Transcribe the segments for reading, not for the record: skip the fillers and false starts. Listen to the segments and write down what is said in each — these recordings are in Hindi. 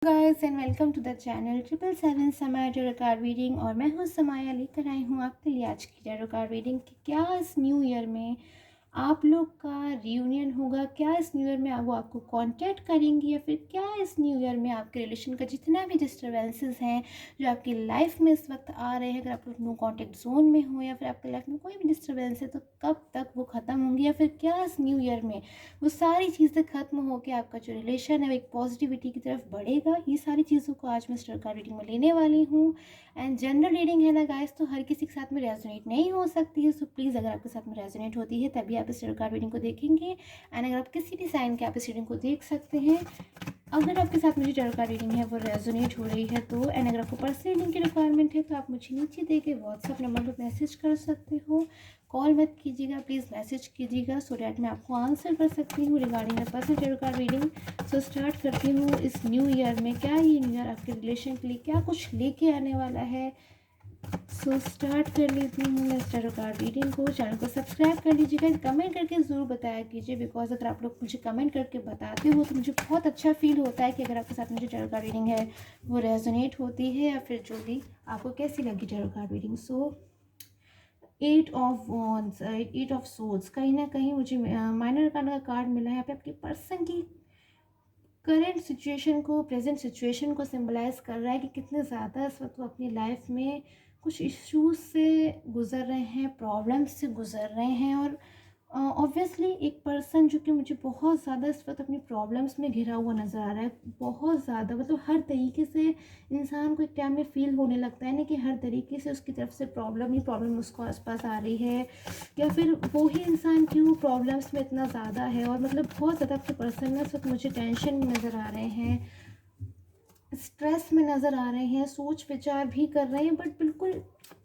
Guys and welcome to the channel 777 समय टैरो कार्ड रीडिंग। और मैं हूँ समाया, लेकर आई हूँ आपके लिए आज की टैरो कार्ड रीडिंग कि क्या इस न्यू ईयर में आप लोग का रियूनियन होगा, क्या इस न्यू ईयर में वो आपको कांटेक्ट करेंगी, या फिर क्या इस न्यू ईयर में आपके रिलेशन का जितना भी डिस्टर्बेंसेस हैं जो आपकी लाइफ में इस वक्त आ रहे हैं, अगर आप लोग नो कॉन्टेक्ट जोन में हो या फिर आपकी लाइफ में कोई भी डिस्टर्बेंस है तो कब तक वो ख़त्म होंगी, या फिर क्या इस न्यू ईयर में वो सारी चीज़ें ख़त्म होकर आपका जो रिलेशन है वो एक पॉजिटिविटी की तरफ बढ़ेगा। ये सारी चीज़ों को आज मैं स्टार कार्ड रीडिंग में लेने वाली हूँ। एंड जनरल रीडिंग है ना गाइस, तो हर किसी के साथ में रेजोनेट नहीं हो सकती है। सो प्लीज़, अगर आपके साथ में रेजोनेट होती है तभी आप इस टारot कार्ड रीडिंग को देखेंगे। एंड अगर आप किसी भी साइन के आप इस रीडिंग को देख सकते हैं। अगर आपके साथ मुझे टारot कार्ड रीडिंग है वो रेजोनेट हो रही है तो, एंड अगर आपको पर्सनल रीडिंग की रिक्वायरमेंट है तो आप मुझे नीचे दे के व्हाट्सअप नंबर पर मैसेज कर सकते हो। कॉल मत कीजिएगा, प्लीज़ मैसेज कीजिएगा सो डैट मैं आपको आंसर कर सकती हूँ regarding the personal tarot card reading. So start करती हूँ इस न्यू ईयर में, क्या ये न्यू ईयर आपके रिलेशन के लिए क्या कुछ लेके आने वाला है। सो स्टार्ट कर लेती हूँ मैं इस टारot कार्ड रीडिंग को। चैनल को सब्सक्राइब कर लीजिएगा, कमेंट करके ज़रूर बताया कीजिए, बिकॉज अगर आप लोग मुझे कमेंट करके बताते हो तो मुझे बहुत अच्छा फील होता है कि अगर आपके साथ मुझे टारot कार्ड रीडिंग है वो रेजोनेट होती है, या फिर जो भी आपको कैसी लगी tarot card reading. So 8 of wands, 8 of swords, कहीं ना कहीं मुझे माइनर का कार्ड मिला है। यहाँ पे आपके पर्सन की करेंट सिचुएशन को, प्रेजेंट सिचुएशन को सिंबलाइज कर रहा है कि कितने ज़्यादा इस वक्त वो अपनी लाइफ में कुछ इश्यूज से गुज़र रहे हैं, प्रॉब्लम्स से गुज़र रहे हैं। और ऑब्वियसली एक पर्सन जो कि मुझे बहुत ज़्यादा इस वक्त अपनी प्रॉब्लम्स में घिरा हुआ नज़र आ रहा है, बहुत ज़्यादा, मतलब हर तरीके से इंसान को एक टाइम में फील होने लगता है ना कि हर तरीके से उसकी तरफ से प्रॉब्लम ही प्रॉब्लम उसको आसपास आ रही है, या फिर वो ही इंसान क्यों प्रॉब्लम्स में इतना ज़्यादा है। और मतलब बहुत ज़्यादा आपके पर्सन ना इस वक्त मुझे टेंशन में नज़र आ रहे हैं, स्ट्रेस में नज़र आ रहे हैं, सोच विचार भी कर रहे हैं, बट बिल्कुल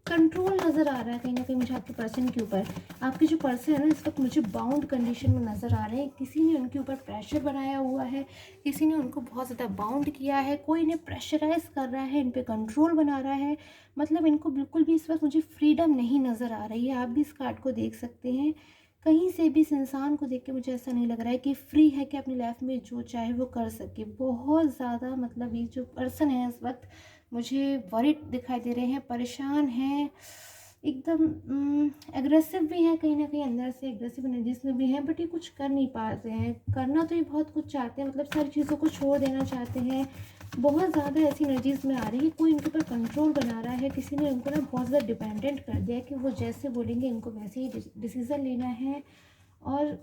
कंट्रोल नज़र आ रहा है कहीं ना कहीं मुझे आपके पर्सन के ऊपर। आपके जो पर्सन है ना इस वक्त मुझे बाउंड कंडीशन में नज़र आ रहे हैं। किसी ने उनके ऊपर प्रेशर बनाया हुआ है, किसी ने उनको बहुत ज़्यादा बाउंड किया है, कोई इन्हें प्रेशराइज कर रहा है, इन पे कंट्रोल बना रहा है। मतलब इनको बिल्कुल भी इस वक्त मुझे फ्रीडम नहीं नज़र आ रही है। आप भी इस कार्ड को देख सकते हैं, कहीं से भी इस इंसान को देख के मुझे ऐसा नहीं लग रहा है कि फ्री है कि अपनी लाइफ में जो चाहे वो कर सके। बहुत ज़्यादा मतलब ये जो पर्सन है इस वक्त मुझे वरिड दिखाई दे रहे हैं, परेशान हैं, एकदम एग्रेसिव भी हैं, कहीं ना कहीं अंदर से एग्रेसिव एनर्जीज में भी हैं, बट ये कुछ कर नहीं पाते हैं। करना तो ये बहुत कुछ चाहते हैं, मतलब सारी चीज़ों को छोड़ देना चाहते हैं। बहुत ज़्यादा ऐसी एनर्जीज में आ रही है, कोई इनके ऊपर कंट्रोल बना रहा है, किसी ने उनको ना बहुत ज़्यादा डिपेंडेंट कर दिया है कि वो जैसे बोलेंगे इनको वैसे ही डिसीज़न लेना है। और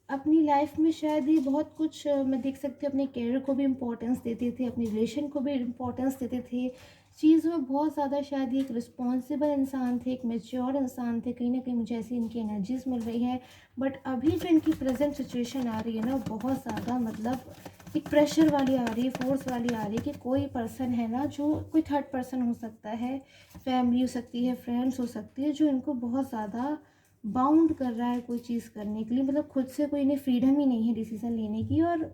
अपनी लाइफ में शायद ये बहुत कुछ मैं देख सकती हूँ, अपने करियर को भी इम्पोर्टेंस देते थे, अपनी रिलेशन को भी इम्पोर्टेंस देते थे, चीज़ों में बहुत ज़्यादा शायद ये एक रिस्पॉन्सिबल इंसान थे, एक मेच्योर इंसान थे। कहीं ना कहीं मुझे ऐसी इनकी एनर्जीज मिल रही है। बट अभी जो इनकी प्रेजेंट सिचुएशन आ रही है ना बहुत ज़्यादा मतलब एक प्रेशर वाली आ रही है, फोर्स वाली आ रही है कि कोई पर्सन है ना, जो कोई थर्ड पर्सन हो सकता है, फैमिली हो सकती है, फ्रेंड्स हो सकती है, जो इनको बहुत ज़्यादा बाउंड कर रहा है कोई चीज़ करने के लिए। मतलब खुद से कोई इन्हें फ्रीडम ही नहीं है डिसीज़न लेने की। और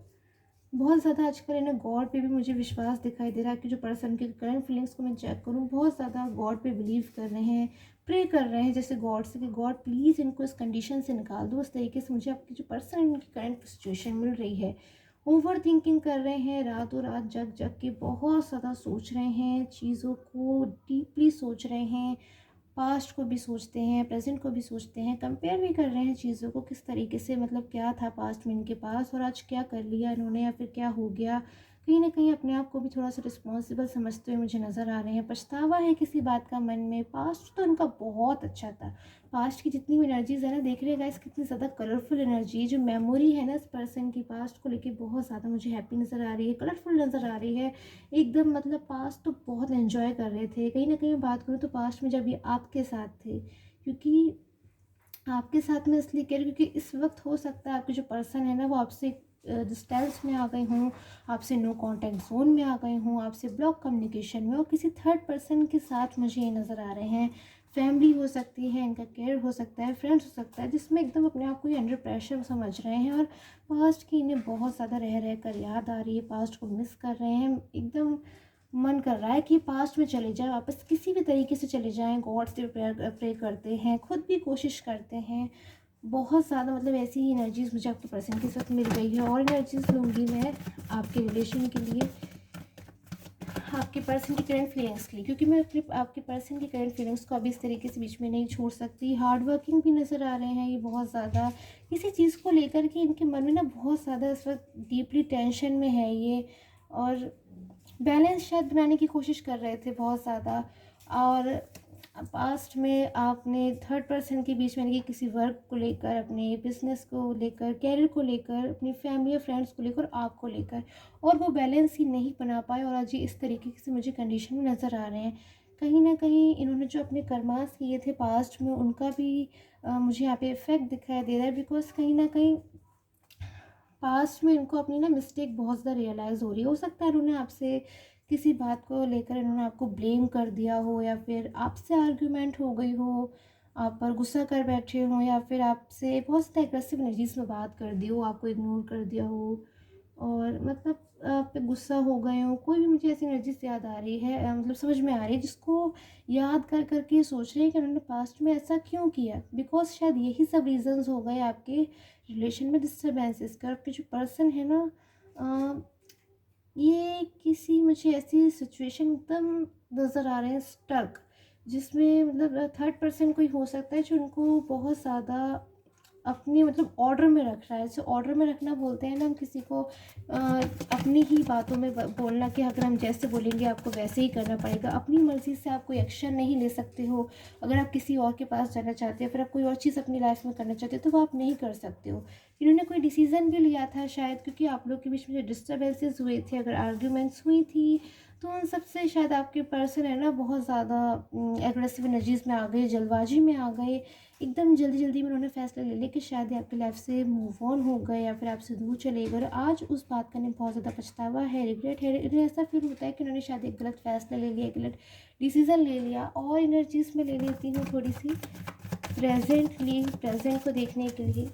बहुत ज़्यादा आजकल इन्हें गॉड पे भी मुझे विश्वास दिखाई दे रहा है कि जो पर्सन के करंट फीलिंग्स को मैं चेक करूँ, बहुत ज़्यादा गॉड पे बिलीव कर रहे हैं, प्रे कर रहे हैं जैसे गॉड से कि गॉड प्लीज़ इनको इस कंडीशन से निकाल दो। उस तरीके से मुझे आपकी जो पर्सन इनकी करंट सिचुएशन मिल रही है। ओवर थिंकिंग कर रहे हैं, रातों रात जग जग के बहुत ज़्यादा सोच रहे हैं, चीज़ों को डीपली सोच रहे हैं, पास्ट को भी सोचते हैं, प्रेजेंट को भी सोचते हैं, कंपेयर भी कर रहे हैं चीज़ों को किस तरीके से, मतलब क्या था पास्ट में इनके पास और आज क्या कर लिया इन्होंने, या फिर क्या हो गया। कहीं ना कहीं अपने आप को भी थोड़ा सा रिस्पॉन्सिबल समझते हुए मुझे नज़र आ रहे हैं। पछतावा है किसी बात का मन में, पास्ट तो इनका बहुत अच्छा था। पास्ट की जितनी भी एनर्जीज है ना, देख रहे गाइस कितनी ज़्यादा कलरफुल एनर्जी, जो मेमोरी है ना इस पर्सन की पास्ट को लेके बहुत ज़्यादा मुझे हैप्पी नज़र आ रही है, कलरफुल नज़र आ रही है एकदम। मतलब पास्ट तो बहुत एंजॉय कर रहे थे। कहीं ना कहीं बात करूँ तो पास्ट में जब ये आपके साथ थे, क्योंकि आपके साथ में इसलिए कह रही हूँ क्योंकि इस वक्त हो सकता है आपके जो पर्सन है ना वो आपसे डिस्टेंस में आ गए हों, आपसे नो कांटेक्ट जोन में आ गए हों, आपसे ब्लॉक कम्युनिकेशन में, और किसी थर्ड पर्सन के साथ मुझे ये नज़र आ रहे हैं। फैमिली हो सकती है, इनका केयर हो सकता है, फ्रेंड्स हो सकता है, जिसमें एकदम अपने आप को ये अंडर प्रेशर समझ रहे हैं। और पास्ट की इन्हें बहुत ज़्यादा रह रह कर याद आ रही है, पास्ट को मिस कर रहे हैं एकदम। मन कर रहा है कि पास्ट में चले जाएं, वापस किसी भी तरीके से चले जाएं, गॉड से प्रे करते हैं, खुद भी कोशिश करते हैं, बहुत ज़्यादा मतलब ऐसी ही एनर्जीज़ मुझे आपके पर्सन के साथ मिल गई है। और एनर्जीज़ लूँगी मैं आपके रिलेशन के लिए, आपके पर्सन की करंट फीलिंग्स के लिए, क्योंकि मैं अपने आपके पर्सन की करंट फीलिंग्स को अभी इस तरीके से बीच में नहीं छोड़ सकती। हार्ड वर्किंग भी नज़र आ रहे हैं ये बहुत ज़्यादा, किसी चीज़ को लेकर के इनके मन में ना बहुत ज़्यादा इस वक्त डीपली टेंशन में है ये। और बैलेंस शायद बनाने की कोशिश कर रहे थे बहुत ज़्यादा। और पास्ट में आपने थर्ड पर्सन के बीच में, यानी कि किसी वर्क को लेकर, अपने बिजनेस को लेकर, कैरियर को लेकर, अपनी फैमिली और फ्रेंड्स को लेकर, आपको लेकर, और वो बैलेंस ही नहीं बना पाए और आज ये इस तरीके से मुझे कंडीशन में नज़र आ रहे हैं। कहीं ना कहीं इन्होंने जो अपने कर्मास किए थे पास्ट में, उनका भी मुझे यहाँ पे इफेक्ट दिखाई दे रहा है। बिकॉज कहीं ना कहीं पास्ट में इनको अपनी ना मिस्टेक बहुत ज़्यादा रियलाइज़ हो रही है। हो सकता है इन्होंने आपसे किसी बात को लेकर इन्होंने आपको ब्लेम कर दिया हो, या फिर आपसे आर्ग्यूमेंट हो गई हो, आप पर गुस्सा कर बैठे हो, या फिर आपसे बहुत ज़्यादा एग्रेसिव एनर्जीज में बात कर दी हो, आपको इग्नोर कर दिया हो, और मतलब आप पे गुस्सा हो गए हो। कोई भी मुझे ऐसी एनर्जीज याद आ रही है, मतलब समझ में आ रही है, जिसको याद कर करके सोच रहे हैं कि उन्होंने पास्ट में ऐसा क्यों किया। बिकॉज शायद यही सब रीजंस हो गए आपके रिलेशन में डिस्टर्बेंसेस का। आपके जो पर्सन है ना, अ, ये किसी मुझे ऐसी सिचुएशन एकदम नज़र आ रहे हैं स्टक, जिसमें मतलब थर्ड पर्सन कोई हो सकता है जो उनको बहुत ज़्यादा अपनी मतलब ऑर्डर में रख रहा है। जैसे ऑर्डर में रखना बोलते हैं ना हम किसी को, अपनी ही बातों में बोलना कि अगर हम जैसे बोलेंगे आपको वैसे ही करना पड़ेगा। अपनी मर्ज़ी से आप कोई एक्शन नहीं ले सकते हो। अगर आप किसी और के पास जाना चाहते हैं, फिर आप कोई और चीज़ अपनी लाइफ में करना चाहते हो, तो वो आप नहीं कर सकते हो। इन्होंने कोई डिसीज़न भी लिया था शायद, क्योंकि आप लोग के बीच में जो डिस्टर्बेंसेस हुए थे, अगर आर्ग्यूमेंट्स हुई थी, तो उन सब से शायद आपके पर्सन है ना बहुत ज़्यादा एग्रेसिव एनर्जीज़ में आ गए, जल्दबाजी में आ गए। एकदम जल्दी जल्दी में उन्होंने फैसला ले लिया कि शायद ये आपकी लाइफ से मूव ऑन हो गए, या फिर आपसे दूर चले गए। और आज उस बात का इन्हें बहुत ज़्यादा पछतावा है, रिग्रेट है। इन्हें ऐसा फील होता है कि उन्होंने शायद एक गलत फैसला ले लिया, एक गलत डिसीज़न ले लिया। और एनर्जीज़ में ले लेती हूँ थोड़ी सी प्रेजेंट को देखने के लिए।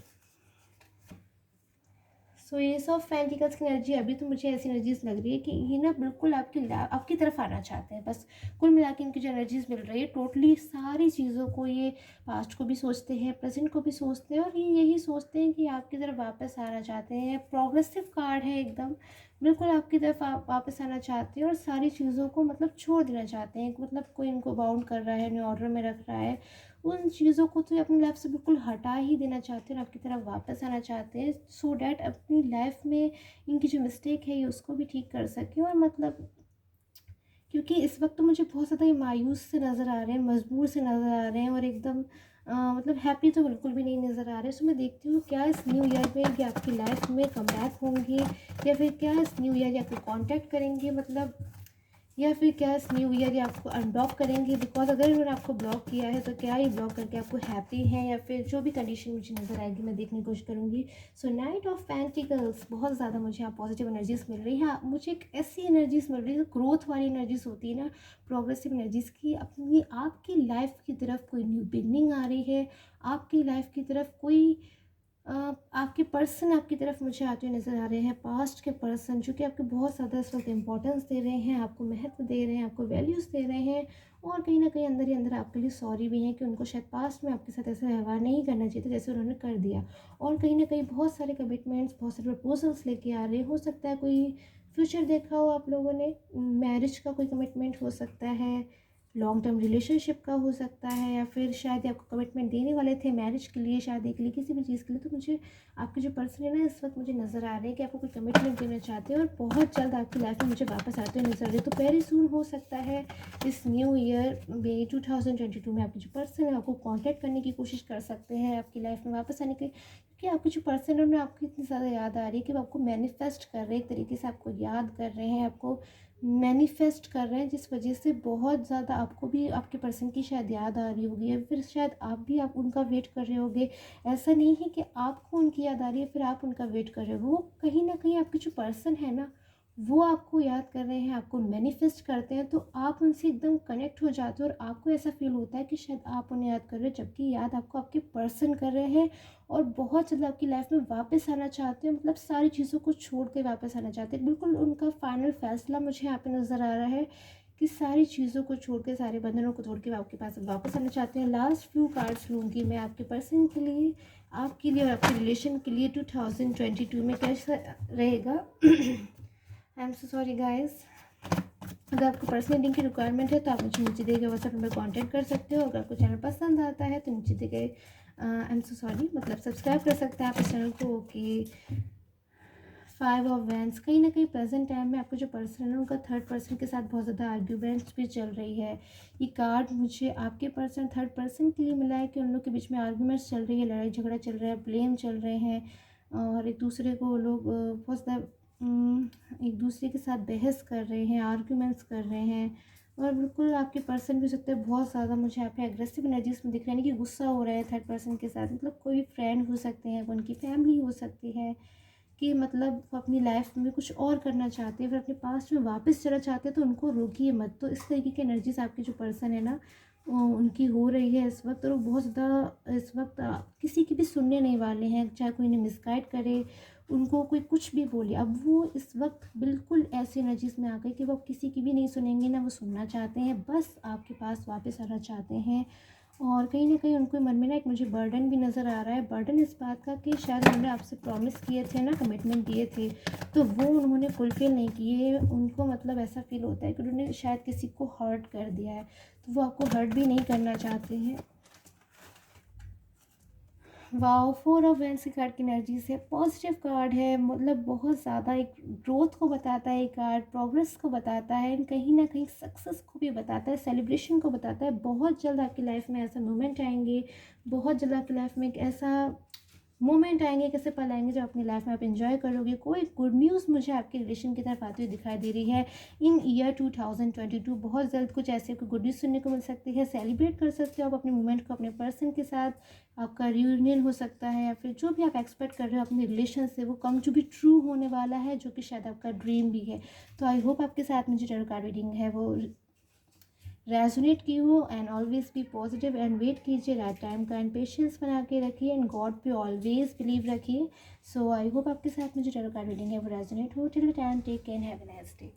सो ये सब फैंटिकल्स की एनर्जी, अभी तो मुझे ऐसी एनर्जीज लग रही है कि ये ना बिल्कुल आपकी तरफ आना चाहते हैं। बस कुल मिला के इनकी जो एनर्जीज मिल रही है टोटली सारी चीज़ों को, ये पास्ट को भी सोचते हैं, प्रेजेंट को भी सोचते हैं, और ये यही सोचते हैं कि आपकी तरफ वापस आना चाहते हैं। प्रोग्रेसिव कार्ड है एकदम, बिल्कुल आपकी तरफ आप वापस आना चाहते हैं और सारी चीज़ों को मतलब छोड़ देना चाहते हैं। मतलब कोई इनको बाउंड कर रहा है, इन्हें ऑर्डर में रख रहा है, उन चीज़ों को तो ये अपनी लाइफ से बिल्कुल हटा ही देना चाहते हैं और आपकी तरफ वापस आना चाहते हैं, सो डैट अपनी लाइफ में इनकी जो मिस्टेक है ये उसको भी ठीक कर सकें। और मतलब क्योंकि इस वक्त तो मुझे बहुत ज़्यादा ये मायूस से नज़र आ रहे हैं, मजबूर से नज़र आ रहे हैं, और एकदम मतलब हैप्पी तो बिल्कुल भी नहीं नज़र आ रहे। सो मैं देखती हूँ क्या इस न्यू ईयर में ये आपकी लाइफ में कम बैक होंगे, या फिर क्या इस न्यू ईयर आपको कांटेक्ट करेंगे, मतलब या फिर क्या इस न्यू ईयर ये आपको अनब्लॉक करेंगे। बिकॉज अगर इन्होंने आपको ब्लॉक किया है तो क्या ये ब्लॉक करके आपको हैप्पी है, या फिर जो भी कंडीशन मुझे नज़र आएगी मैं देखने की कोशिश करूँगी। सो नाइट ऑफ पेंटिकल्स, बहुत ज़्यादा मुझे यहाँ पॉजिटिव एनर्जीज मिल रही है। मुझे एक ऐसी एनर्जीज मिल रही है, ग्रोथ वाली एनर्जीज होती है ना, प्रोग्रेसिव एनर्जीज की। अपनी आपकी लाइफ की तरफ कोई न्यू बिगनिंग आ रही है, आपकी लाइफ की तरफ कोई आपके पर्सन आपकी तरफ मुझे आते हुए नज़र आ रहे हैं। पास्ट के पर्सन जो कि आपको बहुत ज़्यादा इस वक्त इंपॉर्टेंस दे रहे हैं, आपको महत्व दे रहे हैं, आपको वैल्यूज़ दे रहे हैं, और कहीं ना कहीं अंदर ही अंदर आपके लिए सॉरी भी हैं कि उनको शायद पास्ट में आपके साथ ऐसा व्यवहार नहीं करना चाहिए था जैसे उन्होंने कर दिया। और कहीं ना कहीं बहुत सारे कमिटमेंट्स, बहुत सारे प्रपोजल्स लेके आ रहे हैं। हो सकता है कोई फ्यूचर देखा हो आप लोगों ने, मैरिज का कोई कमिटमेंट हो सकता है, लॉन्ग टर्म रिलेशनशिप का हो सकता है, या फिर शायद आपको कमिटमेंट देने वाले थे मैरिज के लिए, शादी के लिए, किसी भी चीज़ के लिए। तो मुझे आपके जो पर्सन है ना इस वक्त मुझे नज़र आ रहे हैं कि आपको कोई कमिटमेंट देना चाहते हैं और बहुत जल्द आपकी लाइफ में मुझे वापस आते हुए नजर आ रहे हैं। तो वेरी सून हो सकता है इस न्यू ईयर में 2022 में आपके जो पर्सन है आपको कॉन्टैक्ट करने की कोशिश कर सकते हैं आपकी लाइफ में वापस आने के, क्योंकि आपके जो पर्सन है उन्हें आपकी इतनी ज़्यादा याद आ रही है कि वो आपको मैनिफेस्ट कर रहे हैं, एक तरीके से आपको याद कर रहे हैं, आपको मैनिफेस्ट कर रहे हैं, जिस वजह से बहुत ज़्यादा आपको भी आपके पर्सन की शायद याद आ रही होगी, या फिर शायद आप भी आप उनका वेट कर रहे होगे। ऐसा नहीं है कि आपको उनकी याद आ रही है फिर आप उनका वेट कर रहे हो, वो कहीं ना कहीं आपके जो पर्सन है ना वो आपको याद कर रहे हैं, आपको मैनिफेस्ट करते हैं, तो आप उनसे एकदम कनेक्ट हो जाते हो और आपको ऐसा फील होता है कि शायद आप उन्हें याद कर रहे हो, जबकि याद आपको आपके पर्सन कर रहे हैं। और बहुत जल्द आपकी लाइफ में वापस आना चाहते हैं, मतलब सारी चीज़ों को छोड़ के वापस आना चाहते हैं। बिल्कुल उनका फाइनल फैसला मुझे यहाँ पे नज़र आ रहा है कि सारी चीज़ों को छोड़ के, सारे बंधनों को तोड़ के आपके पास वापस आना चाहते हैं। लास्ट फ्यू कार्ड्स लूँगी मैं आपके पर्सन के लिए, आपके लिए और आपके रिलेशन के लिए 2022 में कैसा रहेगा। I am so sorry guys. अगर आपको पर्सनल रीडिंग की रिक्वायरमेंट है तो आप मुझे नीचे दिए गए व्हाट्सएप नंबर कॉन्टैक्ट कर सकते हो। अगर आपको चैनल पसंद आता है तो नीचे दिए गए आई एम सो सॉरी मतलब सब्सक्राइब कर सकते हैं आप इस चैनल को। ओके, 5 ऑफ वैंस, कहीं ना कहीं प्रेजेंट टाइम में आपको जो पर्सन है उनका थर्ड पर्सन के साथ बहुत ज़्यादा आर्ग्यूमेंट्स भी चल रही है। ये कार्ड मुझे आपके पर्सन थर्ड पर्सन के लिए मिला है कि उन लोग के बीच में आर्ग्यूमेंट्स चल रही है, लड़ाई झगड़ा चल रहा है, ब्लेम चल रहे हैं और एक दूसरे को लोग बहुत ज़्यादा एक दूसरे के साथ बहस कर रहे हैं, आर्ग्यूमेंट्स कर रहे हैं। और बिल्कुल आपके पर्सन भी हो सकते हैं बहुत ज़्यादा मुझे यहाँ पे एग्रेसिव एनर्जीज में दिख रहे हैं कि गुस्सा हो रहा है थर्ड पर्सन के साथ। मतलब कोई फ्रेंड हो सकते हैं, उनकी फैमिली हो सकती है कि मतलब वो अपनी लाइफ में कुछ और करना चाहते हैं, फिर अपने पास्ट में वापस चला चाहते हैं तो उनको रोकिए मत। तो इस तरीके की एनर्जीज आपके जो पर्सन है ना उनकी हो रही है इस वक्त। और वो बहुत ज़्यादा इस वक्त किसी की भी सुनने नहीं वाले हैं, चाहे कोई इन्हें मिसगाइड करे, उनको कोई कुछ भी बोले। अब वो इस वक्त बिल्कुल ऐसी एनर्जीज में आ गए कि वो अब किसी की भी नहीं सुनेंगे, ना वो सुनना चाहते हैं, बस आपके पास वापस आना चाहते हैं। और कहीं न कहीं उनके मन में ना एक मुझे बर्डन भी नज़र आ रहा है। बर्डन इस बात का कि शायद उन्होंने आपसे प्रॉमिस किए थे ना, कमिटमेंट दिए थे, तो वो उन्होंने फुलफ़िल नहीं किए। उनको मतलब ऐसा फ़ील होता है कि उन्होंने शायद किसी को हर्ट कर दिया है, तो वो आपको हर्ट भी नहीं करना चाहते हैं। वाओ, 4 ऑफ वैंड्स की कार्ड की एनर्जी से पॉजिटिव कार्ड है, मतलब बहुत ज़्यादा एक ग्रोथ को बताता है, कार्ड प्रोग्रेस को बताता है, कहीं ना कहीं सक्सेस को भी बताता है, सेलिब्रेशन को बताता है। बहुत जल्द आपकी लाइफ में ऐसा मोमेंट आएंगे, बहुत जल्द आपकी लाइफ में एक ऐसा मोमेंट आएंगे, कैसे पल आएंगे जो अपनी लाइफ में आप एंजॉय करोगे। कोई गुड न्यूज़ मुझे आपके रिलेशन की तरफ आती हुई दिखाई दे रही है इन ईयर 2022। बहुत जल्द कुछ ऐसे कोई गुड न्यूज़ सुनने को मिल सकती है। सेलिब्रेट कर सकते हो आप अपने मोमेंट को अपने पर्सन के साथ, आपका रियूनियन हो सकता है या फिर जो भी आप एक्सपेक्ट कर रहे हो अपने रिलेशन से वो कम टू बी ट्रू होने वाला है, जो कि शायद आपका ड्रीम भी है। तो आई होप आपके साथ में जो टैरो कार्ड रीडिंग है वो रेजोनेट की हो। And always be positive and wait कीजिए राइट टाइम का, एंड पेशेंस बना के रखिए एंड गॉड पे ऑलवेज बिलीव रखिए। सो आई होप आपके साथ में जो टैरो कार्ड रीडिंग है वो रेजोनेट हो। Till the time take care, have a nice day.